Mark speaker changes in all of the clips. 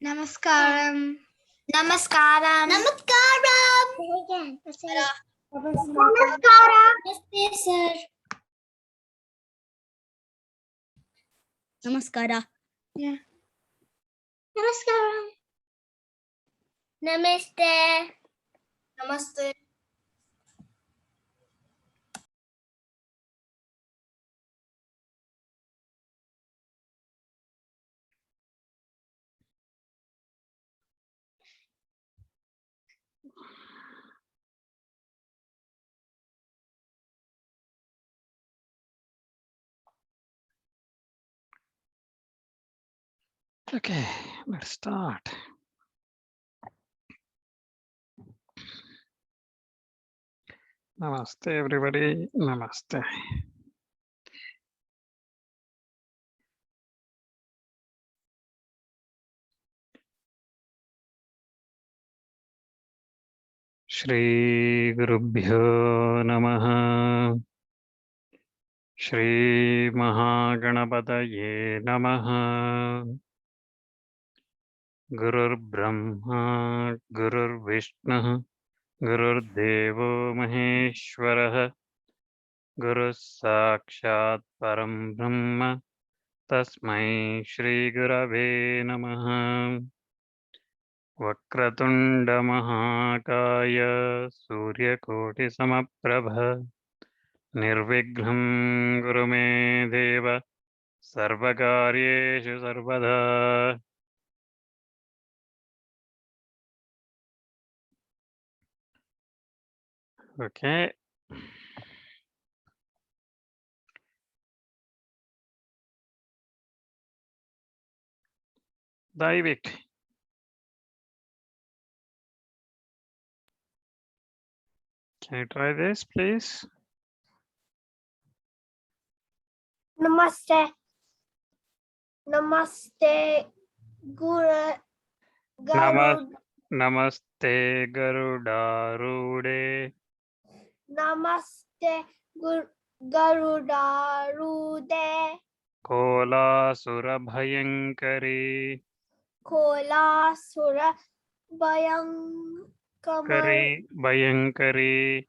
Speaker 1: Namaskaram.
Speaker 2: Namaskaram.
Speaker 3: Namaskaram.
Speaker 2: Namaskaram. Namaste, sir.
Speaker 3: Namaskara.
Speaker 1: Yeah.
Speaker 2: Namaskaram. Namaste. Namaste.
Speaker 4: Okay, let's start. Namaste, everybody. Namaste. Shri Gurubhyo Namaha. Shri Mahaganapataye Namaha. Gurur Brahma, Gurur Vishnu, Gurur Devo Maheshwaraha, Guru Sakshat Param Brahma, Tasmai Shri Gurave Namaha. Vakratunda Mahakaya Surya Samapprabha Nirvighlam Guru Me Deva Sarvakaryeshu Sarvada. Okay. Daivik. Can you try this, please?
Speaker 2: Namaste. Namaste, Guru.
Speaker 4: Namaste Garudarude.
Speaker 2: Namaste, Garudarude.
Speaker 4: Kola Surabhayankari.
Speaker 2: Kola Sura Bayam
Speaker 4: Bhayankari.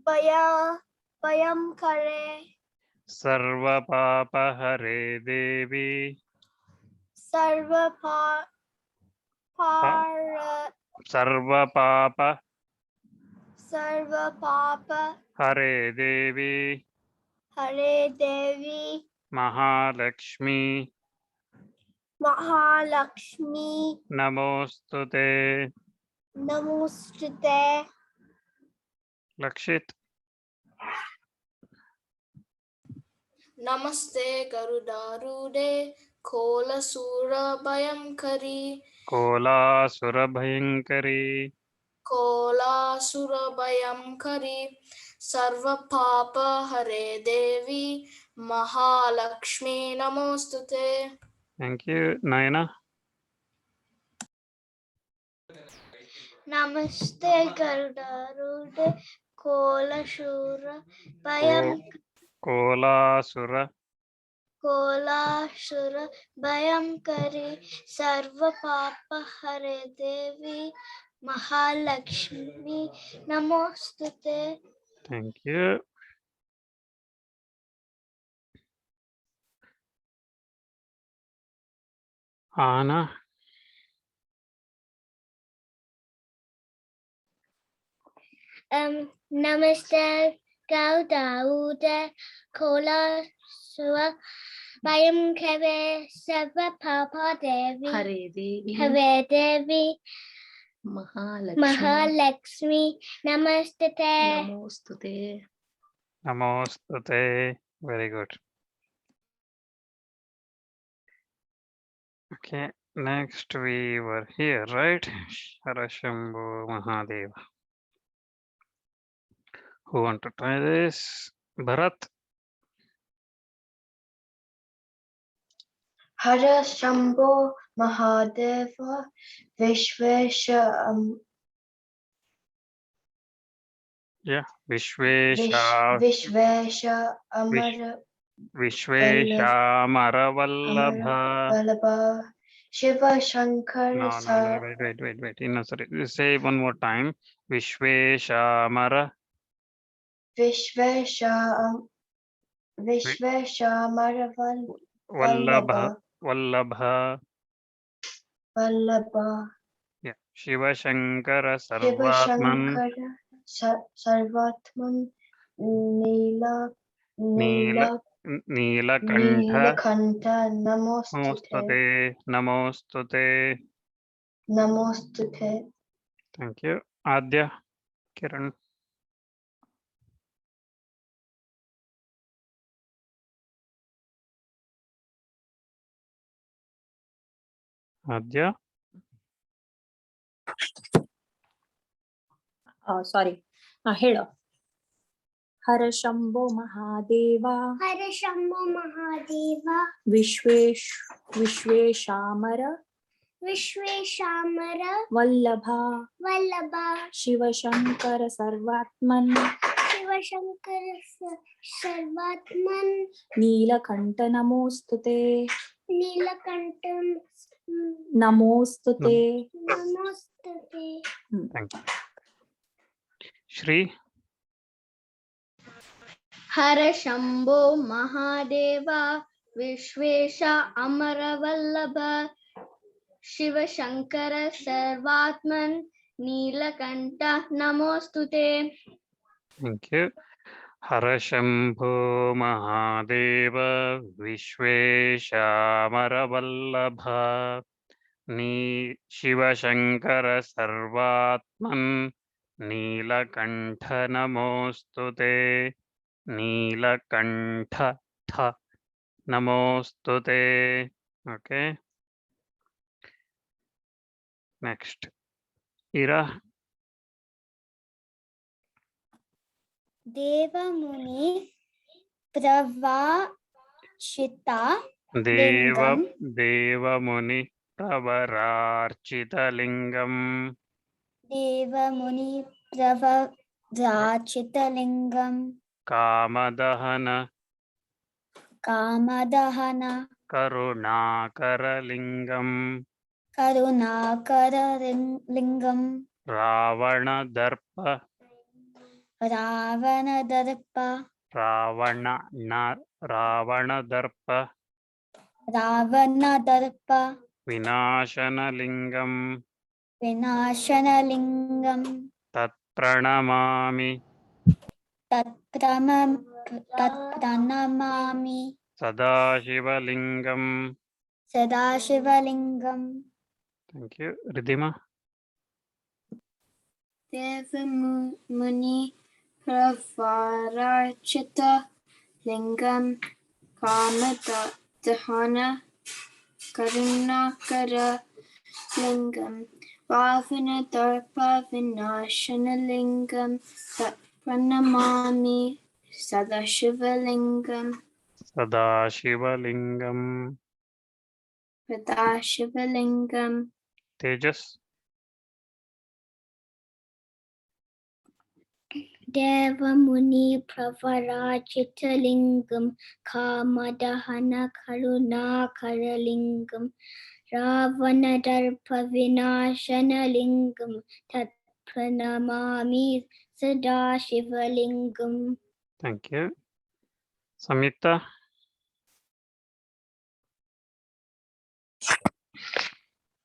Speaker 2: Bayam Kare.
Speaker 4: Sarva Papa Hare Devi.
Speaker 2: Sarva
Speaker 4: Sarva Papa
Speaker 2: Papa
Speaker 4: Hare Devi.
Speaker 2: Hare Devi.
Speaker 4: Mahalakshmi.
Speaker 2: Mahalakshmi.
Speaker 4: Namostute.
Speaker 2: Namostute.
Speaker 4: Lakshit.
Speaker 5: Namaste Garudarude Kola Sura Bayamkari
Speaker 4: Kola Surabhayankari.
Speaker 5: Kola Sura Bayamkari Sarva Papa Hare Devi Mahalakshmi Namostute.
Speaker 4: Thank you, Nayana.
Speaker 2: Namaste Garudarude Kola Sura Bayam
Speaker 4: Kola Sura.
Speaker 2: Kola Sura Bayam Kari Sarva Papa Hare Devi Mahalakshmi Namostute.
Speaker 4: Thank you. Anna.
Speaker 2: Namaste Garudarude Kola Sura Bayam Kari Sarva Papa Devi
Speaker 3: Hare Devi.
Speaker 2: Hare Devi Mahalakshmi Namaste.
Speaker 3: Namostute.
Speaker 4: Namostute. Very good. Okay, next we were here, right? Sharashambhu Mahadeva. Who want to try this? Bharat.
Speaker 6: Hara Shambho Mahadeva Vishvesha
Speaker 4: Yeah, Vishvesha.
Speaker 6: Vishvesha Amar
Speaker 4: Vishveshamara
Speaker 6: Vallabha Shiva Shankara
Speaker 4: No, wait. No, sorry. Say one more time. Vishveshamara
Speaker 6: Vishveshamara
Speaker 4: Vallabha
Speaker 6: Vallabha
Speaker 4: Yeah. Shiva Shankara
Speaker 6: Shiva
Speaker 4: Sarvatman
Speaker 6: Shankara Sarvatman Nila
Speaker 4: Nila
Speaker 6: Nila
Speaker 4: Nilakantha
Speaker 6: Nilakanta Namostute
Speaker 4: Namostute.
Speaker 6: Namostute.
Speaker 4: Thank you. Adya, Kiran. Adya.
Speaker 1: Sorry. Hello. हर शंभो महादेवा
Speaker 2: हर शंभो महादेवा
Speaker 1: विश्वेशामर
Speaker 2: विश्वेशामर
Speaker 1: वल्लभा
Speaker 2: वल्लभा
Speaker 1: शिवशंकर सर्वात्मन
Speaker 2: शिवशंकर सर्वात्मन
Speaker 1: नीलकंठ नमोस्तुते
Speaker 2: नीलकंठम
Speaker 1: नमोस्तुते
Speaker 2: नमोस्तुते.
Speaker 4: Thank you. Shri.
Speaker 5: हर शंभो महादेवा विश्वेश अमर वल्लभ शिव शंकर सर्वात्मन नीलकंठ नमोस्तुते.
Speaker 4: Thank you. Harashambho Mahadeva Vishveshamara Ni Shiva Shankara Sarvatman Nilakantha Namostute Nilakantha Tha Namostute. Okay. Next. Ira.
Speaker 2: Devmuni प्रवाचिता
Speaker 4: Devamuni Pravararchitalingam
Speaker 2: Devmuni प्रवराचितलिंगम
Speaker 4: Kamadahana
Speaker 2: कामदहन
Speaker 4: Karunakaralingam
Speaker 2: करुणाकरलिंगम
Speaker 4: Ravanadarpa
Speaker 2: रावणदर्प
Speaker 4: Ravanadarpa
Speaker 2: रावणदर्प
Speaker 4: Vinashanalingam
Speaker 2: विनाशनलिंगम
Speaker 4: Tatpranamami
Speaker 2: तत्प्रणमामि
Speaker 4: Sadashivalingam.
Speaker 2: सदाशिवलिंगम.
Speaker 4: Thank you. Ridhima.
Speaker 5: Devmuni प्रवाराचिता लिंगम कामदहन करुणाकर लिंगम वावनदर्प विनाशनलिंगम तत्प्रणमामि सदाशिवलिंगम.
Speaker 4: Sadashivalingam.
Speaker 5: सदाशिवलिंगम.
Speaker 4: Tejas.
Speaker 2: Devmuni प्रवराचितलिंगम कामदहन करुणाकरलिंगम रावणदर्प विनाशनलिंगम तत्प्रणमामि सदाशिवलिंगम.
Speaker 4: Thank you. Samyukta.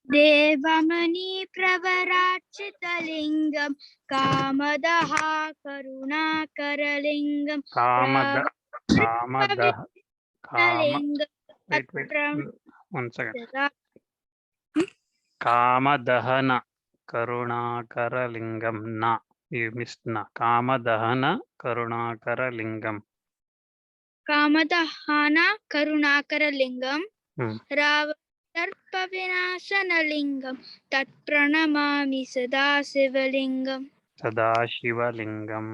Speaker 7: Devmani प्रवराचितलिंगम कामदः करुणाकरलिंगम
Speaker 4: Kamada.
Speaker 7: Lingam
Speaker 4: Wait. One second. Kamadahana Karunakaralingam na. You missed na. Kamadahana Karunakaralingam.
Speaker 7: कामदहाना करुणाकरलिंगम
Speaker 4: Hmm.
Speaker 7: रावदर्पविनाशनलिंगम तत्प्रणमामि सदा Sivalingam.
Speaker 4: Sadashivalingam.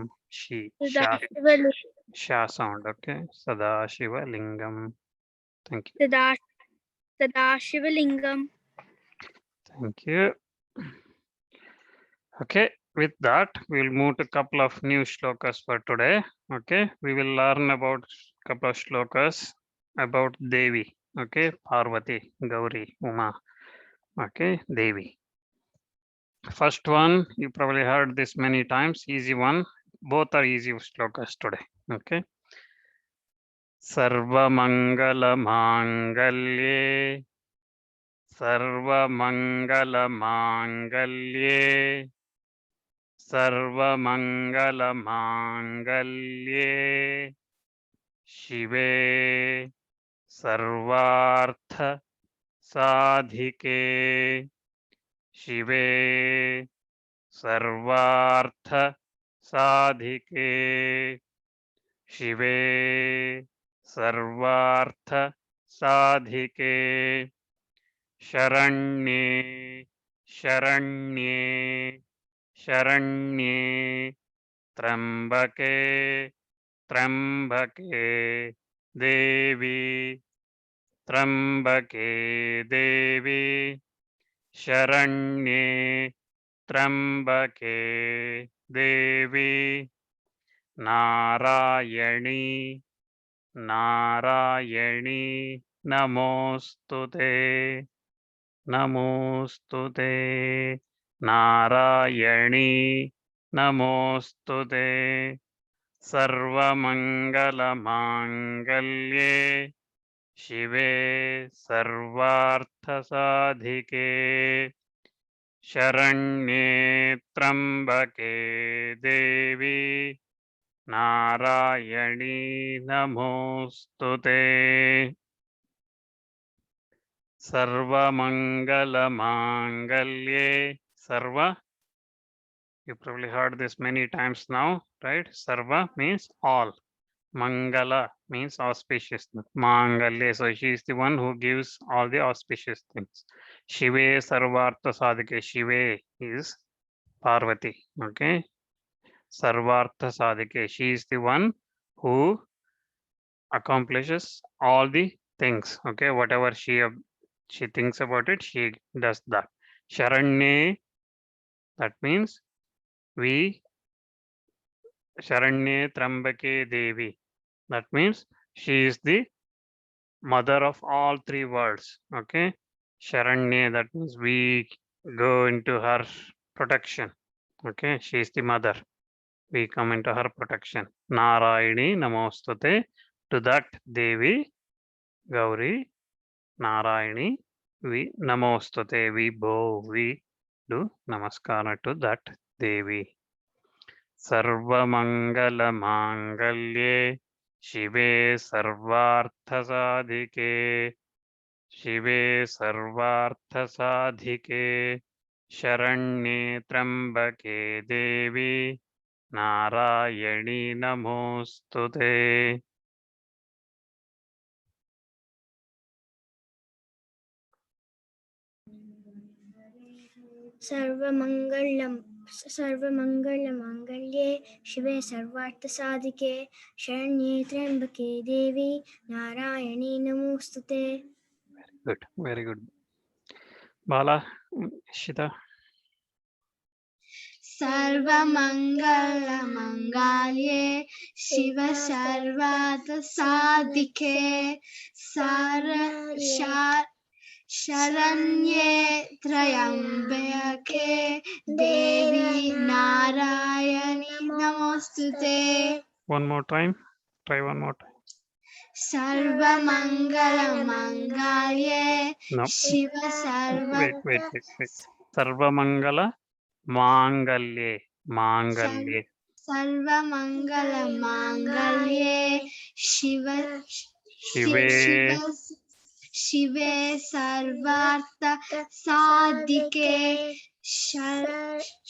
Speaker 4: Sha sound. Okay. Sadashivalingam. Thank you.
Speaker 7: सदा Sivalingam.
Speaker 4: Thank you. Okay. With that, we'll move to a couple of new shlokas for today. Okay. We will learn about couple of shlokas about Devi. Okay, Parvati, Gauri, Uma. Okay, Devi. First one, you probably heard this many times. Easy one. Both are easy shlokas today. Okay. Sarva mangala mangalye. Sarva mangala mangalye. Sarva mangala mangalye. Shive sarvartha sadhike. Shive sarvartha sadhike. Shive sarvartha sadhike. Sharanye Sharanye Sharanye Trambake Trambake Devi Trambake Devi Sharanye Trambake Devi Narayani Narayani Namostute Namostute Narayani Namostute Sarvamangala mangalye Shive Sarvartha sadhike Sharanye Trambake Devi Narayani Namostute Sarva mangala mangalye. Sarva, you probably heard this many times now, right? Sarva means all. Mangala means auspiciousness. Mangalye, so she is the one who gives all the auspicious things. Shive Sarvartha Sadhike. Shive is Parvati. Okay. Sarvartha Sadhike. She is the one who accomplishes all the things. Okay. Whatever she thinks about it, she does that. Sharanye, that means we Sharanye Trambake Devi. That means she is the mother of all three worlds. Okay. Sharanye, that means we go into her protection. Okay. She is the mother. We come into her protection. Narayani Namostute. To that Devi, Gauri, Narayani, we Namostute. We bow. We do namaskara to that Devi. Sarvamangalamangallye Shive Sarvarthasadhike Shive Sarvarthasadhike Sharanye Trambake Devi Narayani Namostute.
Speaker 2: सर्वमङ्गलमङ्गल्ये शिवे सर्वार्थसाधिके शरण्ये त्र्यम्बके देवी नारायणी नमोस्तुते.
Speaker 4: Good, very good. Bala, Shita.
Speaker 5: सर्वमङ्गलमङ्गल्ये Shiv सर्वार्थसाधिके शरण्ये त्र्यम्बके देवी नारायणी नमोस्तुते.
Speaker 4: One more time. Try one more time.
Speaker 5: सर्वमङ्गलमङ्गल्ये
Speaker 4: No.
Speaker 5: Shiv
Speaker 4: Wait. Sarvamangala mangalye. Mangalye.
Speaker 5: सर्वमङ्गलमङ्गल्ये शिवे सर्वार्थ साधिके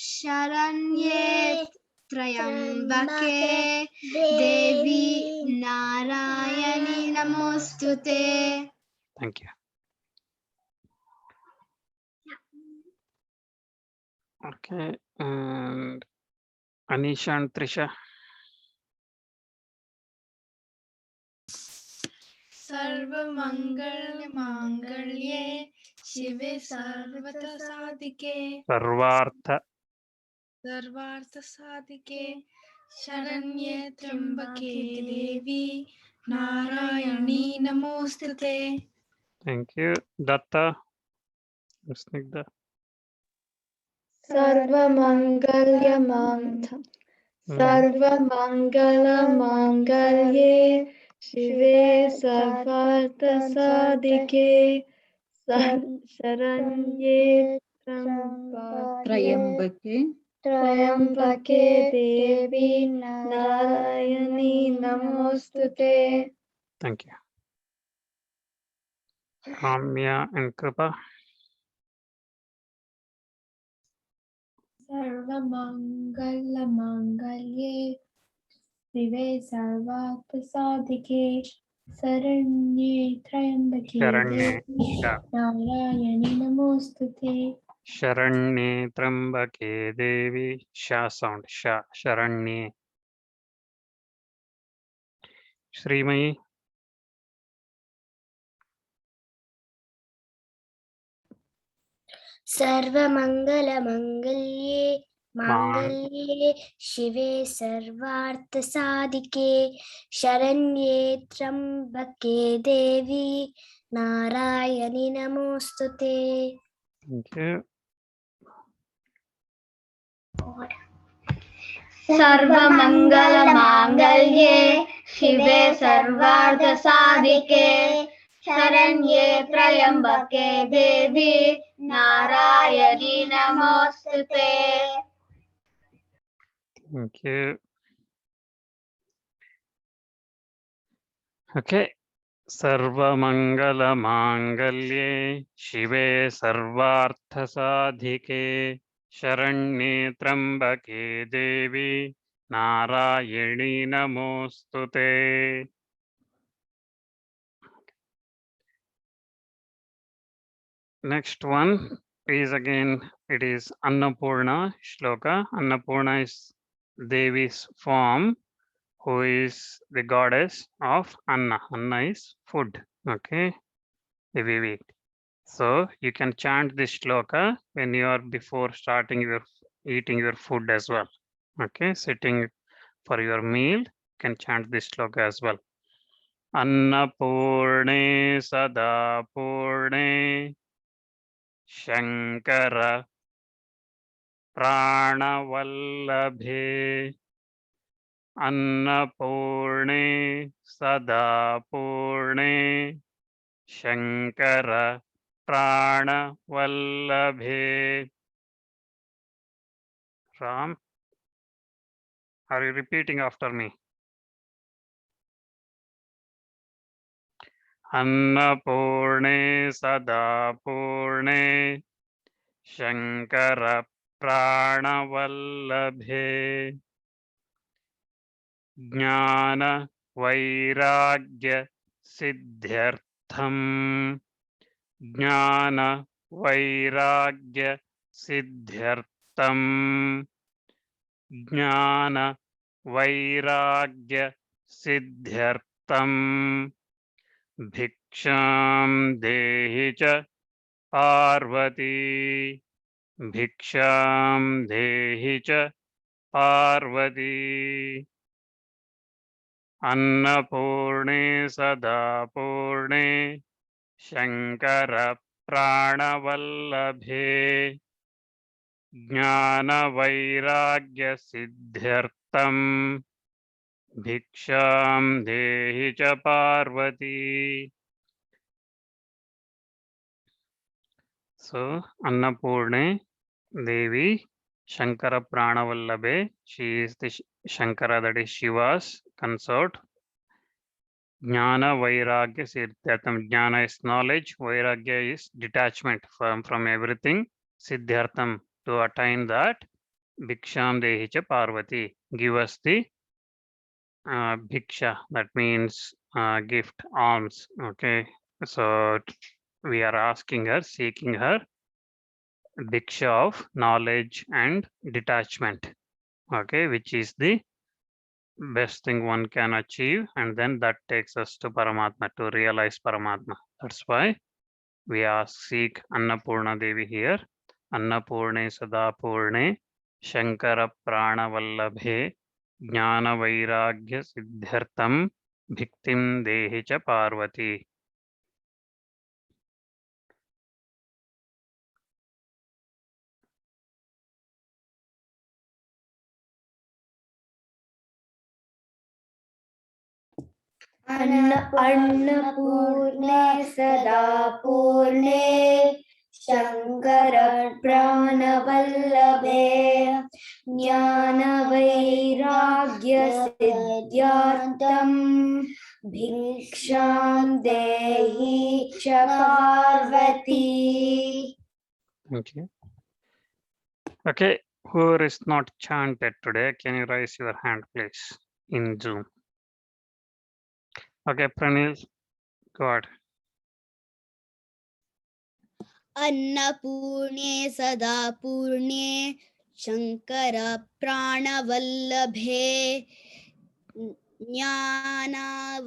Speaker 5: शरण्ये त्र्यम्बके देवी नारायणी नमोस्तुते.
Speaker 4: Thank you. Okay, and Anisha and Trisha.
Speaker 8: सर्वमङ्गलमाङ्गल्ये शिवे सर्वतसाधिके सर्वार्थसाधिके शरण्ये त्र्यम्बके देवी नारायणी नमोस्तुते.
Speaker 4: Thank you. Datta. Snigdha.
Speaker 6: सर्वमङ्गलमङ्गल्ये शिवे सर्वार्थसाधिके शरण्ये
Speaker 3: त्र्यम्बके
Speaker 6: त्र्यम्बके देवी नारायणी नमोस्तुते.
Speaker 4: Thank you. Ramya and Kripa.
Speaker 8: सर्वमङ्गलमङ्गल्ये शिवे सर्वार्थसाधिके शरण्ये त्र्यम्बके
Speaker 4: Sharanye.
Speaker 8: देवी नारायणी नमोस्तुते.
Speaker 4: Sharanye Trambake Devi. Sha sound. Sha. Sharanye. Srimayi.
Speaker 2: सर्वमङ्गलमङ्गल्ये माङ्गल्ये शिवे सर्वार्थसाधिके शरण्ये त्र्यम्बके देवी नारायणि नमोस्तुते.
Speaker 4: Thank you.
Speaker 5: सर्वमङ्गलमाङ्गल्ये शिवे सर्वार्थसाधिके शरण्ये त्र्यम्बके देवी नारायणी नमोस्तुते.
Speaker 4: Thank you. Okay. सर्वमङ्गलमाङ्गल्ये शिवे सर्वार्थसाधिके शरण्ये त्र्यम्बके देवी नारायणी नमोस्तुते. Next one is again, it is Annapurna Shloka. Annapurna is Devi's form, who is the goddess of Anna. Anna is food. Okay, the we eat. So you can chant this shloka when you are before starting your eating your food as well. Okay, sitting for your meal, you can chant this shloka as well. Annapurne sadapurne Shankara Pranavallabhe Annapurne sadapurne Shankara Pranavallabhe. Ram, are you repeating after me? Annapurne sadapurne Shankara Pranavallabhe Jnana Vairagya Siddhyartham Jnana Vairagya Siddhyartham Jnana Vairagya Siddhyartham Bhiksham Dehi cha Parvati Bhiksham Dehi cha Parvati Annapurne sadapurne Shankara Pranavallabhe Jnana Vairagya Siddhyartham Bhiksham Dehi cha Parvati. So Annapurne Devi Shankara Pranavallabhe, she is the Shankara, that is Shiva's consort. Jnana Vairagya Siddhyartham. Jnana is knowledge, Vairagya is detachment from everything. Siddhyartham, to attain that. Bhiksham Dehi cha Parvati, give us the Bhiksha, that means gift, alms. Okay, so we are asking her, seeking her Bhiksha of knowledge and detachment. Okay, which is the best thing one can achieve, and then that takes us to Paramatma, to realize Paramatma. That's why we ask, seek Annapurna Devi here. Annapurne Sadapurne Shankara Pranavallabhe Jnana Vairagya Siddhyartham भिक्तिं देहि च पार्वती.
Speaker 2: अन्नपूर्णे सदा पूर्णे शंकर प्राणवल्लभे ज्ञानवैराग्य सिद्ध्यार्थं भिक्षां देहि च Parvati.
Speaker 4: Thank you. Okay, whoever is not chanted today, can you raise your hand, please, in Zoom? Okay, Pranil, go ahead.
Speaker 7: अन्नपूर्णे सदा पूर्णे शंकर प्राणवल्लभे ज्ञानवैराग्य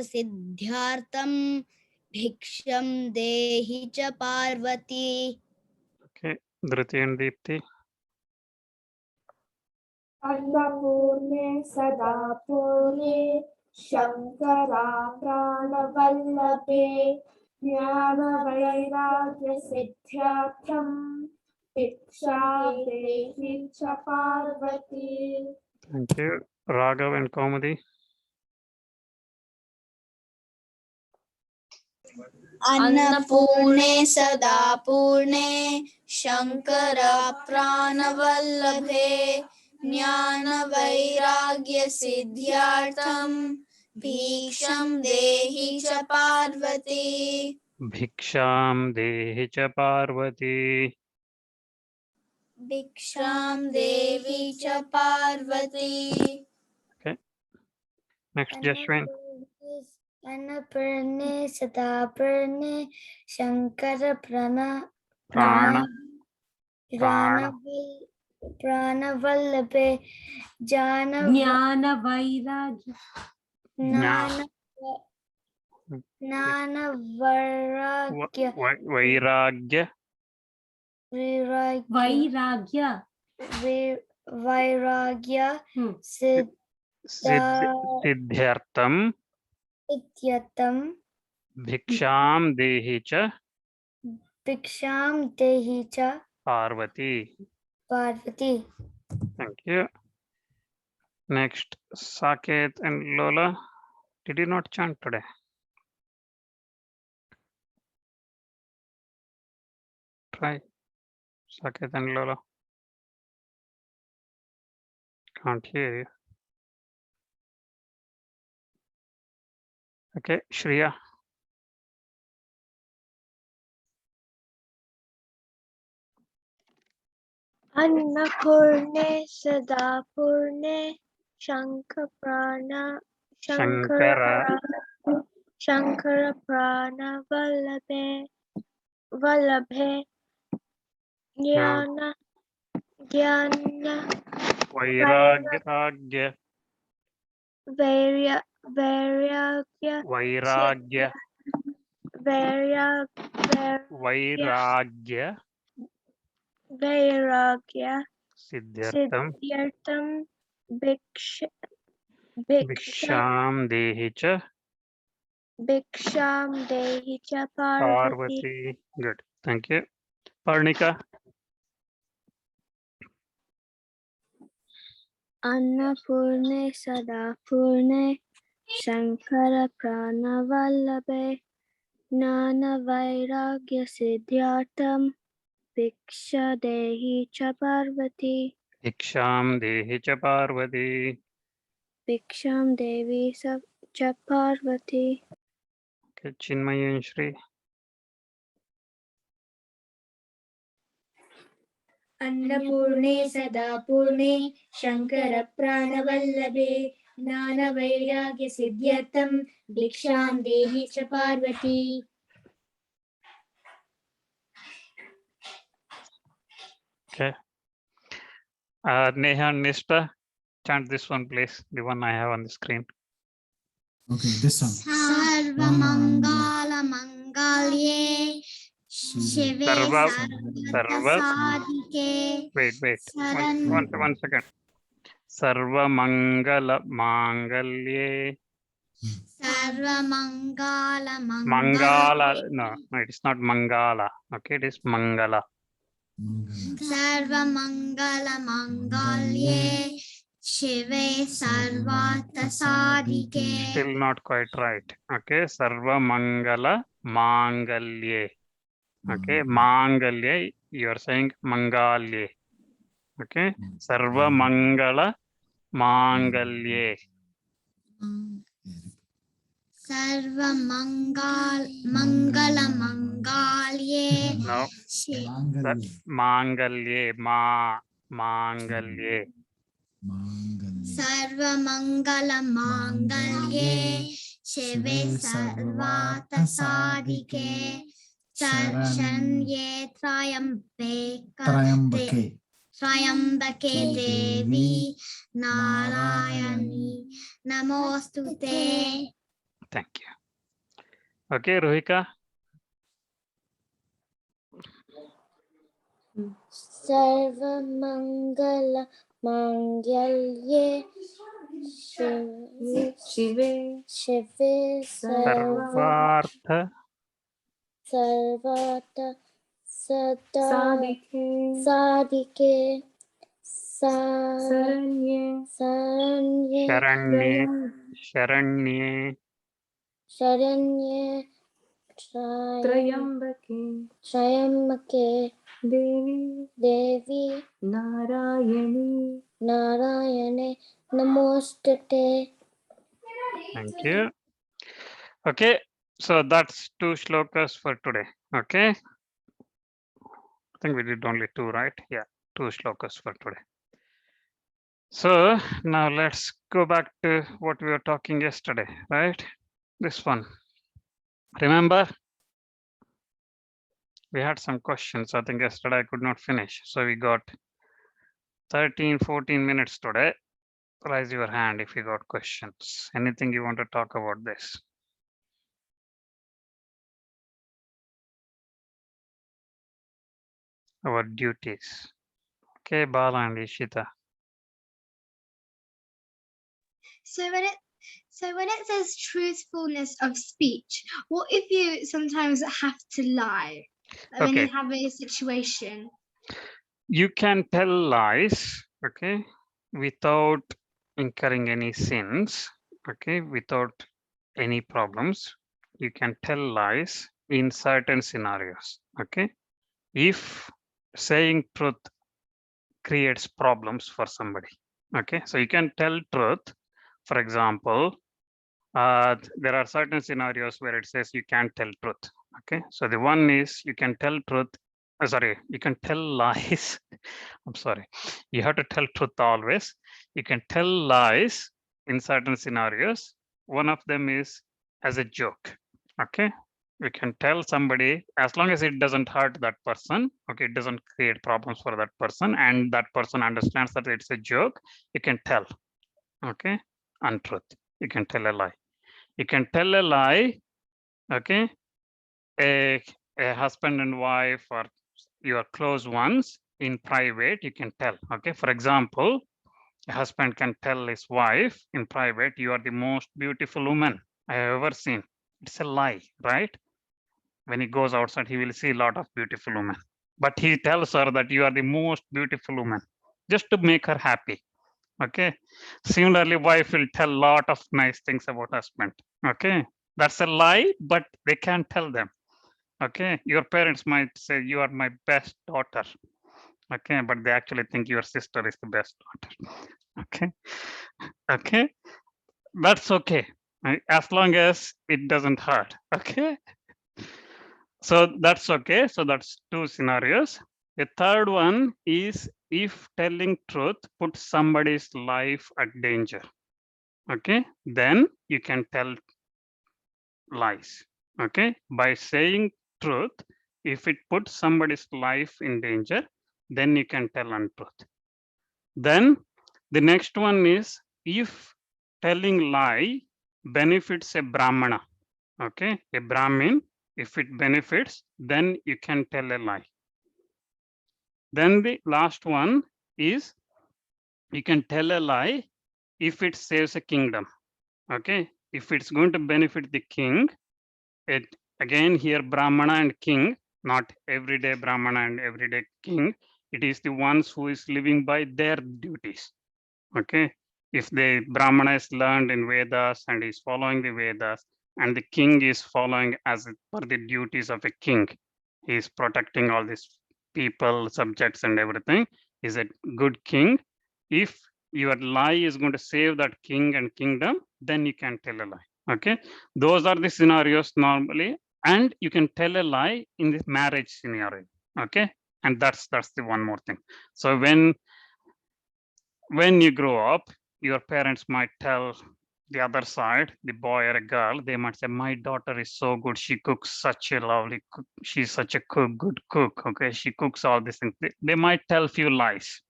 Speaker 7: सिद्ध्यार्थं भिक्षं देहि च Parvati.
Speaker 4: Okay, Dhriti and Deepti.
Speaker 6: अन्नपूर्णे सदा पूर्णे शंकरा प्राणवल्लभे ज्ञानवैराग्य सिद्ध्यार्थं भिक्षां देहि च Parvati.
Speaker 4: Thank you. Raghav and Kaumudi.
Speaker 7: अन्नपूर्णे सदा पूर्णे शंकर प्राणवल्लभे ज्ञानवैराग्य सिद्ध्यार्थं भिक्षं देहि च Parvati.
Speaker 4: Bhiksham dehi cha parvati.
Speaker 7: भिक्षां देवी च पार्वती.
Speaker 4: Okay. Next, Jashwin.
Speaker 2: अन्नपूर्णे सदा पूर्णे शंकर
Speaker 4: Prana.
Speaker 2: प्राणवल्लभे ज्ञानवैराग्य
Speaker 4: Vairagya.
Speaker 2: वैराग्य
Speaker 4: Siddhyartham.
Speaker 2: सिद्ध्यर्थं
Speaker 4: Bhiksham dehi cha
Speaker 2: भिक्षां देहि च
Speaker 4: parvati.
Speaker 2: Parvati.
Speaker 4: Thank you. Next, Saket and Lola. Did you not chant today? Try. Saket and Lola. Can't hear you. Okay, Shriya.
Speaker 6: अन्नपूर्णे सदा पूर्णे शंकर प्राणवल्लभे ज्ञान
Speaker 4: Vairagya.
Speaker 6: वैराग्य
Speaker 4: Siddhyartham.
Speaker 6: भिक्षां
Speaker 4: Bhiksham dehi cha
Speaker 6: देहि च Parvati.
Speaker 4: parvati. Good. Thank you. Parnika.
Speaker 6: अन्नपूर्णे सदा पूर्णे शंकर प्राणवल्लभे ज्ञानवैराग्य सिद्ध्यार्थं भिक्षा देहि च Parvati.
Speaker 4: Bhiksham dehi cha parvati.
Speaker 6: भिक्षां देवी च Parvati.
Speaker 4: Okay, Chinmay and Shri.
Speaker 5: अन्नपूर्णे सदा पूर्णे शंकर प्राणवल्लभे ज्ञानवैराग्य सिद्ध्यर्थं भिक्षां देहि च Parvati.
Speaker 4: Okay. Neha and Nishta, chant this one, please. The one I have on the screen.
Speaker 9: Okay, this one.
Speaker 2: Sarva mangala mangalye shive
Speaker 4: Sarva.
Speaker 2: sadike
Speaker 4: Wait. One second. Sarva mangala mangalye.
Speaker 2: Sarva mangala
Speaker 4: Mangala, no, it's not mangala. Okay, it is mangala.
Speaker 2: Sarva mangala mangalye Shive sarvata sadike.
Speaker 4: Still not quite right. Okay, Sarva mangala mangalye. Okay, mangalye, you are saying mangalye. Okay, Sarva mangala mangalye.
Speaker 2: Sarva mangala mangalye.
Speaker 4: No, mangalye, mangalye.
Speaker 2: Sarva mangala mangalye Shive sarvata sadike. Shanye Trayambake Devi Narayani Namostute.
Speaker 4: Thank you. Okay, Rohika.
Speaker 6: Sarva mangala mangalye
Speaker 1: Shive
Speaker 6: Shive
Speaker 4: Sarvartha
Speaker 6: sarvata
Speaker 1: Sadike
Speaker 6: sadike
Speaker 1: Saranye
Speaker 6: saranye
Speaker 4: Sharanye Sharanye
Speaker 6: Sharanye
Speaker 1: Trayambake
Speaker 6: Trayambake
Speaker 1: Devi
Speaker 6: Devi
Speaker 1: Narayani.
Speaker 6: Narayane Namostute.
Speaker 4: Thank you. Okay, so that's 2 shlokas for today. Okay. I think we did only 2, right? Yeah, 2 shlokas for today. So now let's go back to what we were talking yesterday, right? This one. Remember, we had some questions. I think yesterday I could not finish. So we got 13, 14 minutes today. Raise your hand if you got questions. Anything you want to talk about this? Our duties. Okay, Bala and Ishita.
Speaker 5: So when it says truthfulness of speech, what if you sometimes have to lie? Like when you
Speaker 4: Okay,
Speaker 5: have a situation.
Speaker 4: you can tell lies, okay, without incurring any sins, okay, without any problems. You can tell lies in certain scenarios, okay. If saying truth creates problems for somebody, okay, so you can tell truth. For example, there are certain scenarios where it says you can't tell truth, okay. So the one is you can tell truth, sorry, you can tell lies. I'm sorry, you have to tell truth always. You can tell lies in certain scenarios. One of them is as a joke, okay. You can tell somebody as long as it doesn't hurt that person, okay, it doesn't create problems for that person and that person understands that it's a joke, you can tell, okay, untruth. You can tell a lie. You can tell a lie, okay, a husband and wife or your close ones in private, you can tell, okay. For example, a husband can tell his wife in private, you are the most beautiful woman I have ever seen. It's a lie, right? When he goes outside, he will see a lot of beautiful women. But he tells her that you are the most beautiful woman, just to make her happy. Okay. Similarly, wife will tell a lot of nice things about husband. Okay. That's a lie, but they can't tell them. Okay. Your parents might say you are my best daughter. Okay. But they actually think your sister is the best daughter. Okay. Okay. That's okay. As long as it doesn't hurt. Okay. So that's okay. So that's 2 scenarios. The third one is if telling truth puts somebody's life at danger. Okay, then you can tell lies. Okay, by saying truth, if it puts somebody's life in danger, then you can tell untruth. Then the next one is if telling lie benefits a Brahmana. Okay, a Brahmin, if it benefits, then you can tell a lie. Then the last one is you can tell a lie if it saves a kingdom. Okay, if it's going to benefit the king, it again here Brahmana and king, not everyday Brahmana and everyday king. It is the ones who is living by their duties. Okay. If the Brahmana is learned in Vedas and is following the Vedas, and the king is following as per the duties of a king, he is protecting all these people, subjects, and everything, is a good king. If your lie is going to save that king and kingdom, then you can tell a lie. Okay, those are the scenarios normally, and you can tell a lie in the marriage scenario. Okay, and that's the one more thing. So when you grow up, your parents might tell the other side, the boy or a girl, they might say, my daughter is so good. She cooks such a lovely cook. She's such a good cook. Okay. She cooks all these things. They might tell few lies.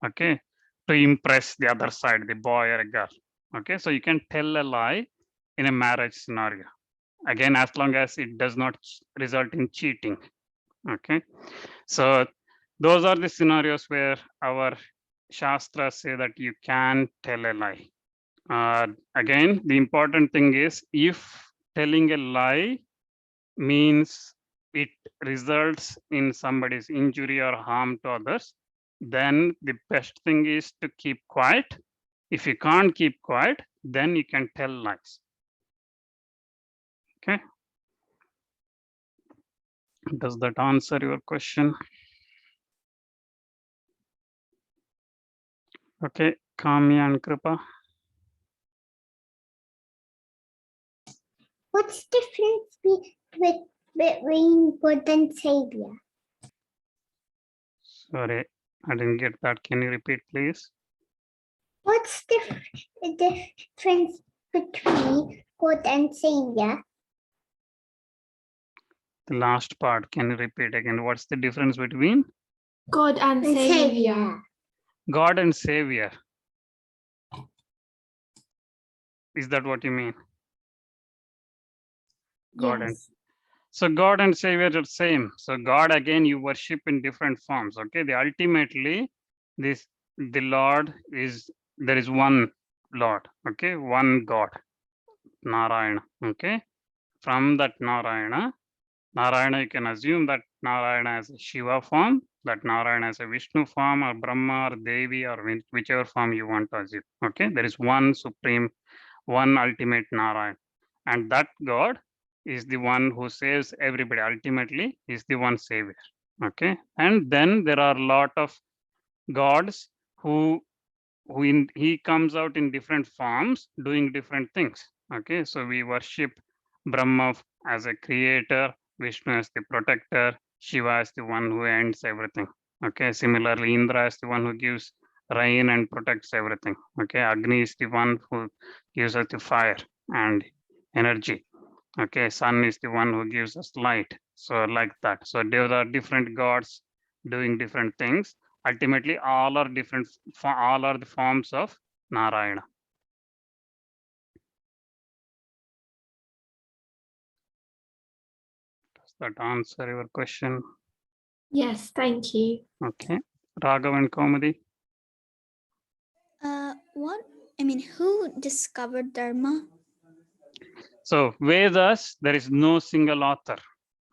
Speaker 4: Okay. To impress the other side, the boy or a girl. Okay. So you can tell a lie in a marriage scenario. Again, as long as it does not result in cheating. Okay. So those are the scenarios where our Shastras say that you can tell a lie. Again, the important thing is if telling a lie means it results in somebody's injury or harm to others, then the best thing is to keep quiet. If you can't keep quiet, then you can tell lies. Okay. Does that answer your question? Okay, Kamya and Kripa.
Speaker 2: What's the difference between God and Savior?
Speaker 4: Sorry, I didn't get that. Can you repeat, please?
Speaker 2: What's the difference between God and Savior?
Speaker 4: The last part, can you repeat again? What's the difference between
Speaker 8: God and Savior.
Speaker 4: God and Savior? Is that what you mean? God and so God and Savior are same. So God, again, you worship in different forms. Okay, ultimately the Lord is, there is one Lord. Okay, one God, Narayana. Okay, from that Narayana, you can assume that Narayana has a Shiva form, that Narayana has a Vishnu form, or Brahma, or Devi, or whichever form you want to assume. Okay, there is one supreme, one ultimate Narayana, and that God is the one who saves everybody. Ultimately, is the one savior. Okay, and then there are a lot of gods who he comes out in different forms doing different things. Okay, so we worship Brahma as a creator, Vishnu as the protector, Shiva is the one who ends everything. Okay, similarly Indra is the one who gives rain and protects everything. Okay, Agni is the one who gives us the fire and energy. Okay, sun is the one who gives us light. So like that. So there are different gods doing different things. Ultimately, all are different, all are the forms of Narayana. Does that answer your question?
Speaker 8: Yes, thank you.
Speaker 4: Okay. Raghav and Kaumudi.
Speaker 2: Who discovered Dharma?
Speaker 4: So Vedas, there is no single author.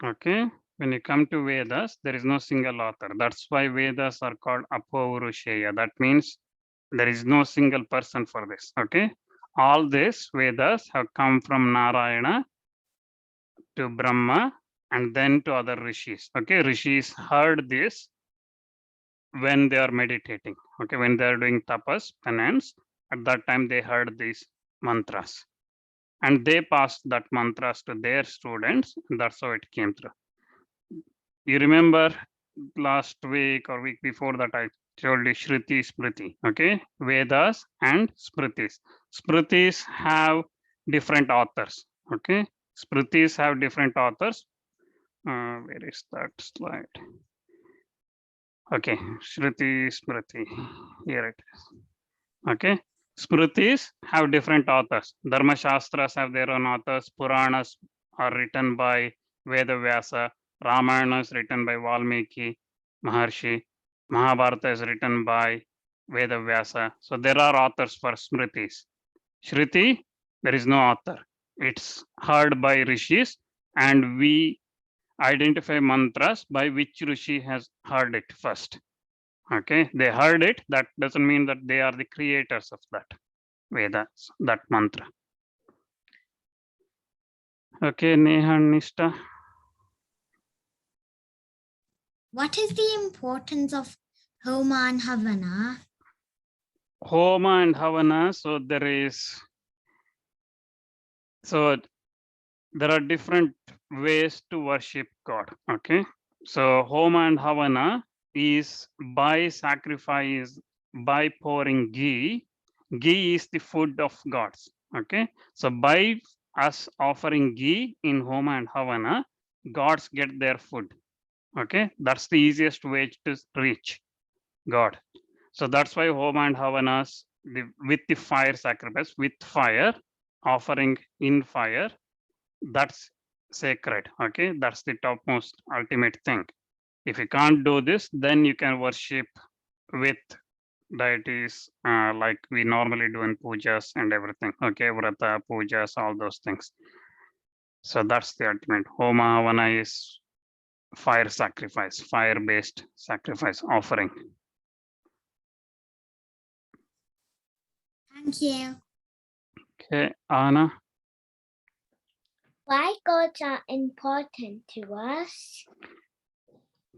Speaker 4: Okay. When you come to Vedas, there is no single author. That's why Vedas are called Apaurushaya. That means there is no single person for this. Okay. All these Vedas have come from Narayana to Brahma and then to other rishis. Okay. Rishis heard this when they are meditating. Okay. When they are doing tapas, penance, at that time they heard these mantras. And they passed that mantras to their students. And that's how it came through. You remember last week or week before that I told you Shruti, Smriti. Okay, Vedas and Smritis. Smritis have different authors. Okay, Smritis have different authors. Where is that slide? Okay, Shruti, Smriti. Here it is. Okay, Smritis have different authors. Dharma Shastras have their own authors. Puranas are written by Veda Vyasa. Ramayana is written by Valmiki Maharshi. Mahabharata is written by Veda Vyasa. So there are authors for Smritis. Shruti There is no author. It's heard by rishis, and we identify mantras by which rishi has heard it first. Okay, they heard it. That doesn't mean that they are the creators of that Vedas, that mantra. Okay, Neha and Nishta.
Speaker 2: What is the importance of Homa and Havana?
Speaker 4: Homa and Havana. So there are different ways to worship God. Okay, so Homa and Havana is by sacrifice, by pouring ghee. Ghee is the food of gods. Okay, so by us offering ghee in Homa and Havana, gods get their food. Okay, that's the easiest way to reach God. So that's why Homa and Havanas, with the fire sacrifice, with fire, offering in fire, that's sacred. Okay, that's the topmost ultimate thing. If you can't do this, then you can worship with deities like we normally do in pujas and everything. Okay, vrata, pujas, all those things. So that's the ultimate. Homa Havana is fire sacrifice, fire-based sacrifice offering.
Speaker 2: Thank you.
Speaker 4: Okay, Anna.
Speaker 6: Why gods are important to us?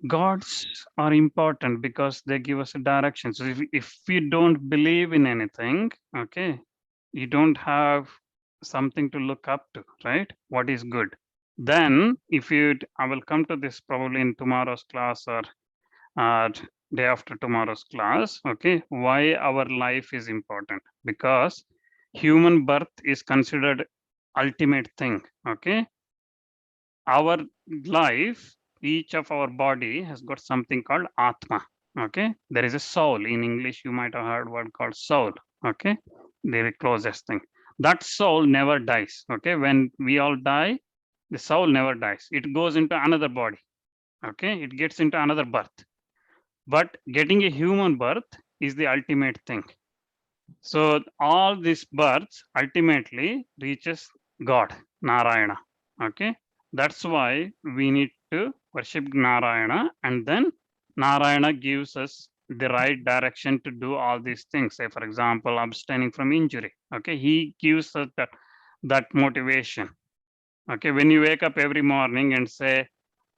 Speaker 4: Gods are important because they give us a direction. So if we don't believe in anything, okay, you don't have something to look up to, right? What is good? Then I will come to this probably in tomorrow's class or day after tomorrow's class. Okay, why our life is important? Because human birth is considered ultimate thing. Okay, our life, each of our body has got something called atma. Okay, there is a soul. In English you might have heard word called soul. Okay, the very closest thing. That soul never dies. Okay, when we all die, the soul never dies. It goes into another body. Okay, it gets into another birth. But getting a human birth is the ultimate thing. So all these births ultimately reaches God, Narayana. Okay, that's why we need to worship Narayana, and then Narayana gives us the right direction to do all these things. Say, for example, abstaining from injury. Okay, he gives us that motivation. Okay, when you wake up every morning and say,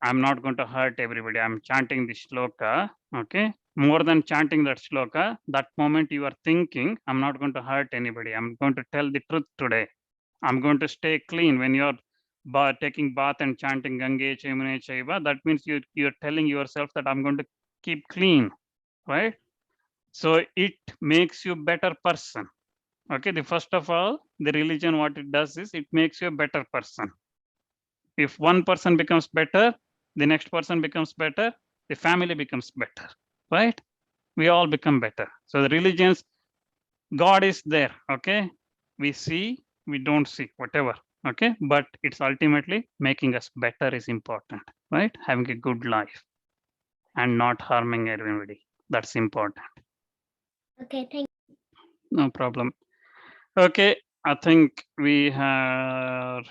Speaker 4: I'm not going to hurt everybody, I'm chanting the shloka. Okay, more than chanting that shloka, that moment you are thinking, I'm not going to hurt anybody, I'm going to tell the truth today, I'm going to stay clean. When you're taking bath and chanting Gange Chamune Chaiva, that means you're telling yourself that I'm going to keep clean, right? So it makes you a better person. Okay, the first of all, the religion, what it does is it makes you a better person. If one person becomes better, the next person becomes better, the family becomes better, right? We all become better. So the religions, God is there, okay? We see, we don't see, whatever, okay? But it's ultimately making us better is important, right? Having a good life and not harming everybody. That's important.
Speaker 6: Okay, thank
Speaker 4: No problem. Okay, I think we are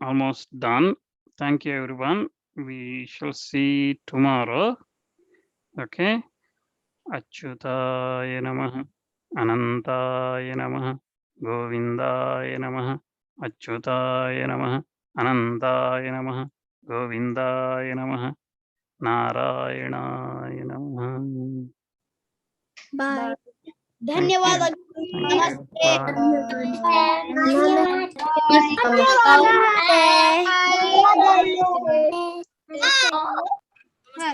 Speaker 4: almost done. Thank you, everyone. We shall see tomorrow. Okay. Achyutaya Namaha, Anantaya Namaha, Govindaya Namaha, Achyutaya Namaha, Anantaya Namaha, Govindaya Namaha, Narayana Namaha.
Speaker 7: Bye.
Speaker 2: धन्यवाद.
Speaker 4: Thank you. Bye.
Speaker 2: Namaste.